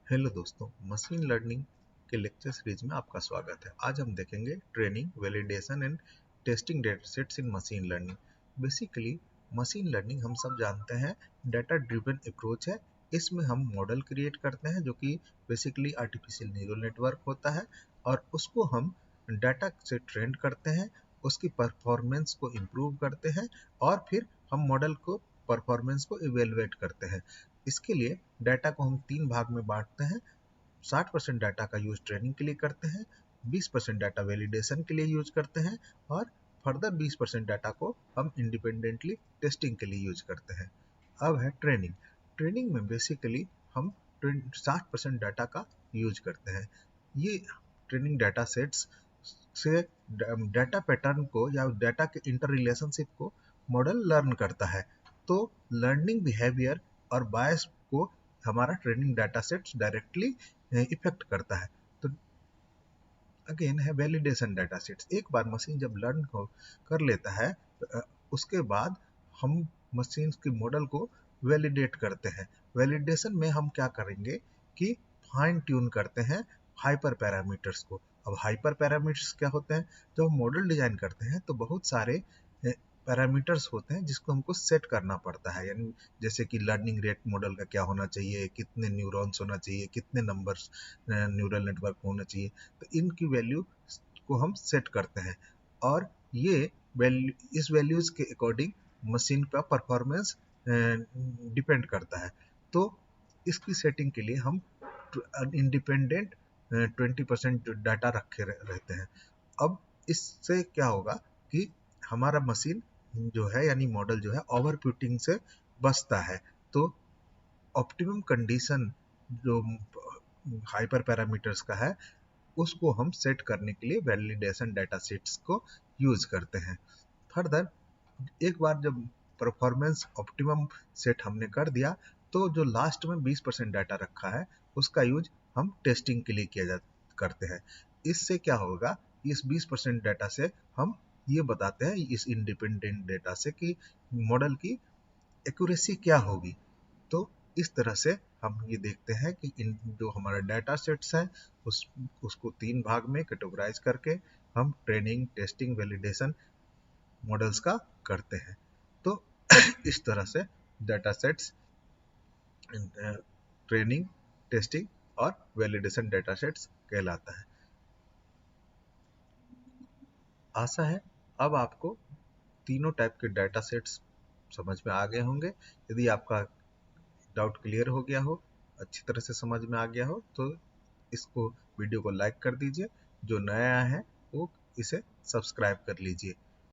Hello दोस्तों, machine learning के lecture series में आपका स्वागत है। आज हम देखेंगे training, validation and testing datasets in machine learning. Basically machine learning हम सब जानते हैं डाटा ड्रिवन अप्रोच है। इसमें हम मॉडल क्रिएट करते हैं जो कि बेसिकली आर्टिफिशियल न्यूरल नेटवर्क होता है और उसको हम डाटा से ट्रेन करते हैं, उसकी परफॉर्मेंस को इम्प्रूव करते हैं और फिर हम मॉडल को परफॉर्मेंस को इवेलुएट करते हैं। इसके लिए डाटा को हम 3 भाग में बांटते हैं। 60% डाटा का यूज ट्रेनिंग के लिए करते हैं, 20% डाटा वैलिडेशन के लिए यूज करते हैं और फर्दर 20% डाटा को हम इंडिपेंडेंटली टेस्टिंग के लिए यूज करते हैं। अब है ट्रेनिंग। ट्रेनिंग में बेसिकली हम 60% डाटा का यूज करते हैं। ये ट्रेनिंग डाटा सेट्स से डाटा पैटर्न को या डाटा के इंटर रिलेशनशिप को मॉडल लर्न करता है। तो लर्निंग बिहेवियर और बायस को हमारा training data sets directly effect करता है। तो अगेन है वैलिडेशन डाटा सेट्स। एक बार मशीन जब लर्न कर लेता है उसके बाद हम मशीन के मॉडल को वैलिडेट करते हैं। वैलिडेशन में हम क्या करेंगे कि फाइन ट्यून करते हैं हाइपर पैरामीटर्स को। अब हाइपर पैरामीटर्स क्या होते हैं? जब हम मॉडल डिजाइन करते हैं तो बहुत सारे पैरामीटर्स होते हैं जिसको हमको सेट करना पड़ता है। यानी जैसे कि लर्निंग रेट मॉडल का क्या होना चाहिए, कितने न्यूरॉन्स होना चाहिए, कितने नंबर्स न्यूरल नेटवर्क होना चाहिए। तो इनकी वैल्यू को हम सेट करते हैं और ये वैल्यू इस वैल्यूज के अकॉर्डिंग मशीन का परफॉर्मेंस डिपेंड करता है। तो इसकी सेटिंग के लिए हम इंडिपेंडेंट 20% डाटा रखे रहते हैं। अब इससे क्या होगा कि हमारा मशीन जो है यानी मॉडल जो है ओवरफिटिंग से बचता है। तो ऑप्टिमम कंडीशन जो हाइपर पैरामीटर्स का है उसको हम सेट करने के लिए वैलिडेशन डाटा सेट्स को यूज करते हैं। फर्दर एक बार जब परफॉर्मेंस ऑप्टिमम सेट हमने कर दिया तो जो लास्ट में 20% डाटा रखा है उसका यूज हम टेस्टिंग के लिए करते हैं। इससे क्या होगा, इस 20% डाटा से हम ये बताते हैं इस इंडिपेंडेंट डाटा से कि मॉडल की एक्यूरेसी क्या होगी। तो इस तरह से हम ये देखते हैं कि इन जो हमारा डाटा सेट्स है उसको 3 भाग में कैटेगराइज करके हम ट्रेनिंग, टेस्टिंग, वैलिडेशन मॉडल्स का करते हैं। तो इस तरह से डाटा सेट्स, ट्रेनिंग, टेस्टिंग और वैलिडेशन डाटा सेट्स कहलाता है। आशा है अब आपको तीनों टाइप के डाटा सेट्स समझ में आ गए होंगे। यदि आपका डाउट क्लियर हो गया हो, अच्छी तरह से समझ में आ गया हो तो इसको वीडियो को लाइक कर दीजिए। जो नया है वो इसे सब्सक्राइब कर लीजिए।